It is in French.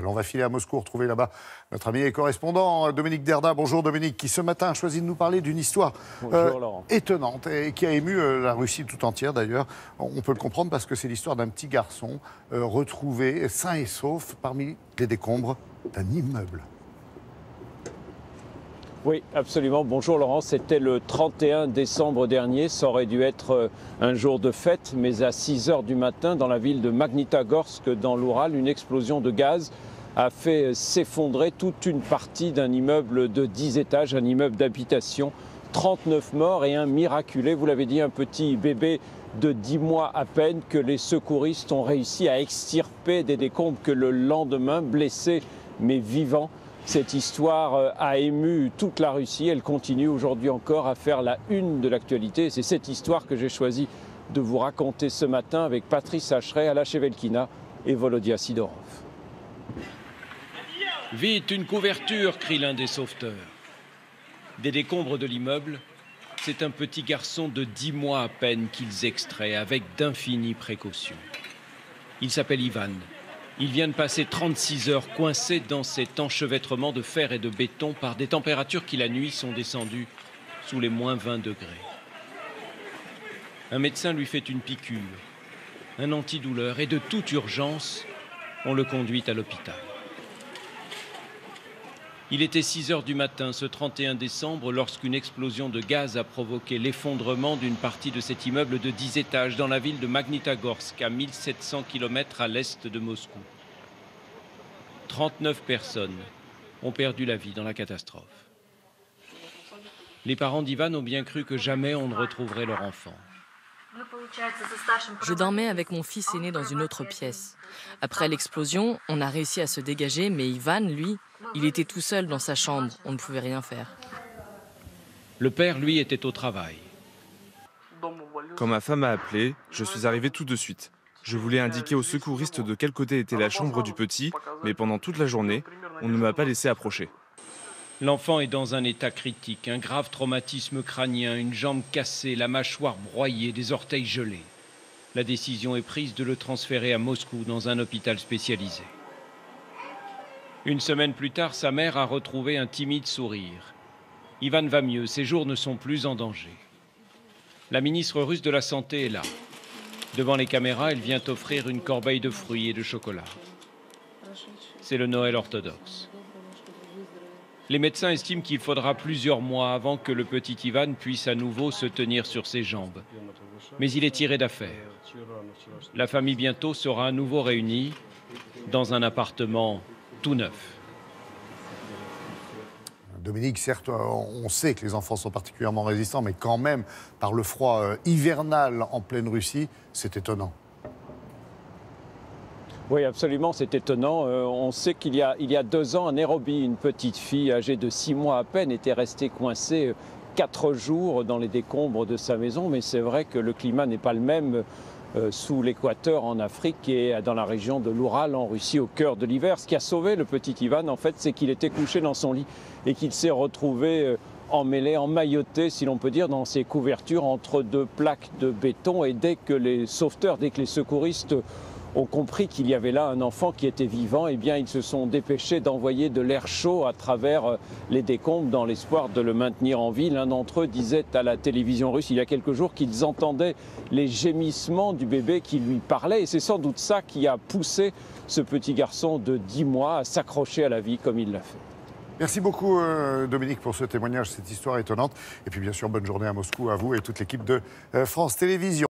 On va filer à Moscou, retrouver là-bas notre ami et correspondant Dominique Derda. Bonjour Dominique, qui ce matin a choisi de nous parler d'une histoire étonnante et qui a ému la Russie tout entière d'ailleurs. On peut le comprendre parce que c'est l'histoire d'un petit garçon retrouvé sain et sauf parmi les décombres d'un immeuble. Oui, absolument. Bonjour Laurent, c'était le 31 décembre dernier. Ça aurait dû être un jour de fête, mais à 6 h du matin, dans la ville de Magnitogorsk, dans l'Oural, une explosion de gaz a fait s'effondrer toute une partie d'un immeuble de 10 étages, un immeuble d'habitation. 39 morts et un miraculé, vous l'avez dit, un petit bébé de 10 mois à peine que les secouristes ont réussi à extirper des décombres que le lendemain, blessé mais vivant. Cette histoire a ému toute la Russie. Elle continue aujourd'hui encore à faire la une de l'actualité. C'est cette histoire que j'ai choisi de vous raconter ce matin avec Patrice Hacheret, Ala Chevelkina et Volodya Sidorov. Vite, une couverture, crie l'un des sauveteurs. Des décombres de l'immeuble, c'est un petit garçon de 10 mois à peine qu'ils extraient avec d'infinies précautions. Il s'appelle Ivan. Il vient de passer 36 heures coincé dans cet enchevêtrement de fer et de béton par des températures qui la nuit sont descendues sous les moins 20 degrés. Un médecin lui fait une piqûre, un antidouleur et de toute urgence, on le conduit à l'hôpital. Il était 6 h du matin ce 31 décembre lorsqu'une explosion de gaz a provoqué l'effondrement d'une partie de cet immeuble de 10 étages dans la ville de Magnitogorsk, à 1700 km à l'est de Moscou. 39 personnes ont perdu la vie dans la catastrophe. Les parents d'Ivan ont bien cru que jamais on ne retrouverait leur enfant. Je dormais avec mon fils aîné dans une autre pièce. Après l'explosion, on a réussi à se dégager, mais Ivan, lui, il était tout seul dans sa chambre. On ne pouvait rien faire. Le père, lui, était au travail. Quand ma femme a appelé, je suis arrivé tout de suite. Je voulais indiquer aux secouristes de quel côté était la chambre du petit, mais pendant toute la journée, on ne m'a pas laissé approcher. L'enfant est dans un état critique, un grave traumatisme crânien, une jambe cassée, la mâchoire broyée, des orteils gelés. La décision est prise de le transférer à Moscou dans un hôpital spécialisé. Une semaine plus tard, sa mère a retrouvé un timide sourire. Ivan va mieux, ses jours ne sont plus en danger. La ministre russe de la Santé est là. Devant les caméras, elle vient offrir une corbeille de fruits et de chocolat. C'est le Noël orthodoxe. Les médecins estiment qu'il faudra plusieurs mois avant que le petit Ivan puisse à nouveau se tenir sur ses jambes. Mais il est tiré d'affaire. La famille bientôt sera à nouveau réunie dans un appartement tout neuf. Dominique, certes, on sait que les enfants sont particulièrement résistants, mais quand même, par le froid hivernal en pleine Russie, c'est étonnant. Oui, absolument, c'est étonnant. On sait qu'il y a 2 ans, à Nairobi, une petite fille âgée de 6 mois à peine était restée coincée 4 jours dans les décombres de sa maison. Mais c'est vrai que le climat n'est pas le même sous l'équateur en Afrique et dans la région de l'Oural en Russie au cœur de l'hiver. Ce qui a sauvé le petit Ivan, en fait, c'est qu'il était couché dans son lit et qu'il s'est retrouvé emmêlé, emmailloté, si l'on peut dire, dans ses couvertures entre 2 plaques de béton. Et dès que les sauveteurs, dès que les secouristes ont compris qu'il y avait là un enfant qui était vivant, eh bien, ils se sont dépêchés d'envoyer de l'air chaud à travers les décombres dans l'espoir de le maintenir en vie. L'un d'entre eux disait à la télévision russe il y a quelques jours qu'ils entendaient les gémissements du bébé qui lui parlait. Et c'est sans doute ça qui a poussé ce petit garçon de 10 mois à s'accrocher à la vie comme il l'a fait. Merci beaucoup Dominique pour ce témoignage, cette histoire étonnante. Et puis bien sûr, bonne journée à Moscou, à vous et toute l'équipe de France Télévisions.